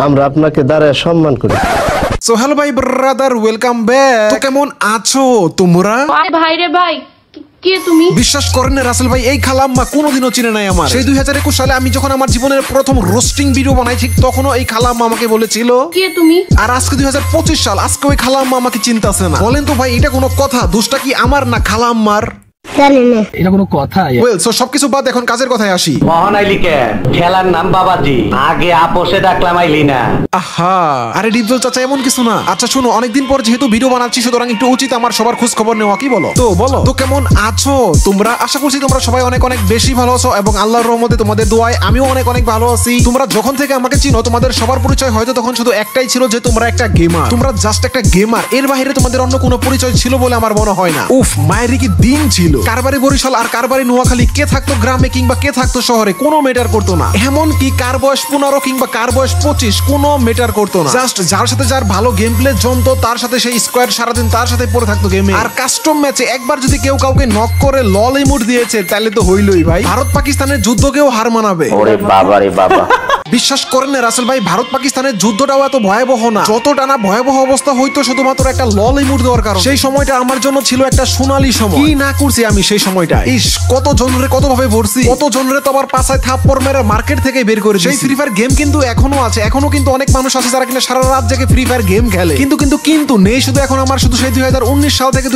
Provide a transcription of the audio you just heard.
আমরা আপনাকে দাঁড়ায় সম্মান করি। সো হ্যালো ভাই ব্রাদার, ওয়েলকাম ব্যাক। তো কেমন আছো তোমরা? ভাই রে ভাই, কে তুমি? বিশ্বাস করেন না রাসেল ভাই, এই খালাম্মা কোনোদিনও চিনে নাই আমার। সেই 2021 সালে আমি যখন আমার জীবনের প্রথম রোস্টিং ভিডিও বানাই, ঠিক তখনও এই খালাম্মা আমাকে বলেছিল কে তুমি। আর আজকে 2025 সাল, আজকে ওই খালাম্মা আমাকে চিন্তাছে না। বলেন তো ভাই, এটা কোনো কথা? দোষটা কি আমার না খালাম্মার? এটা কোনো কথা? ওয়েল, সো সবকিছু বাদ, এখন কাজের কথায় আসি। মহান আইলি কে? খেলার নাম বাবাজি, আগে আপোষে ডাকলাম আইলি না। আহা, আরে ডিপজল চাচা এমন কিছু না। আচ্ছা শুনো, অনেকদিন পর যেহেতু ভিডিও বানাচ্ছি, সুতরাং একটু উচিত আমার সবার খোঁজ খবর নেওয়া, কি বলো? তো বলো তো কেমন আছো তোমরা? আশা করছি তোমরা সবাই অনেক অনেক বেশি ভালো আছো এবং আল্লাহর রহমতে তোমাদের দোয়ায় আমিও অনেক অনেক ভালো আছি। তোমরা যখন থেকে আমাকে চিনো, তোমাদের সবার পরিচয় হয়তো তখন শুধু একটাই ছিল, যে তোমরা একটা গেমার। তোমরা জাস্ট একটা গেমার, এর বাইরে তোমাদের অন্য কোনো পরিচয় ছিল বলে আমার মনে হয় না। উফ, মায়ের কি দিন ছিল। কারবারি বরিশাল আর কারবারি নোয়াখালী, কে থাকতো গ্রামে কিংবা কে থাকতো শহরে, কোনো ম্যাটার করতো না। এমন কি কার বয়স 15 কিংবা কার বয়স 25, কোনো ম্যাটার করতো না। জাস্ট যার সাথে যার ভালো গেম প্লে জমতো, তার সাথে সেই স্কোয়াড সারাদিন তার সাথে পড়ে থাকতো গেমে। আর কাস্টম ম্যাচে একবার যদি কেউ কাউকে নক করে লল ইমোট দিয়েছে, তাহলে তো হইলই ভাই। ভারত পাকিস্তানের যুদ্ধকেও হার মানাবে। ওরে বাবা রে বাবা। বিশ্বাস করেন না রাসেল ভাই, ভারত পাকিস্তানের যুদ্ধটাও এত ভয়াবহ না যতটা না ভয়াবহ অবস্থা হইতো শুধুমাত্র একটা লল ইমোট দেওয়ার কারণে। সেই সময়টা আমার জন্য ছিল একটা সোনালী সময়। কি না করছি আমি সেই সময়টা! ইস, কত জনরে কত ভাবে ভরছি, কত জনরে তো আবার পাছায় থাপ্পড় মেরে মার্কেট থেকে বের করে দিয়েছি। সেই ফ্রি ফায়ার গেম কিন্তু এখনো আছে, এখনো কিন্তু অনেক মানুষ আছে যারা কিনা সারা রাত জেগে ফ্রি ফায়ার গেম খেলে। কিন্তু নেই শুধু এখন আমার, শুধু সেই 2019 সাল থেকে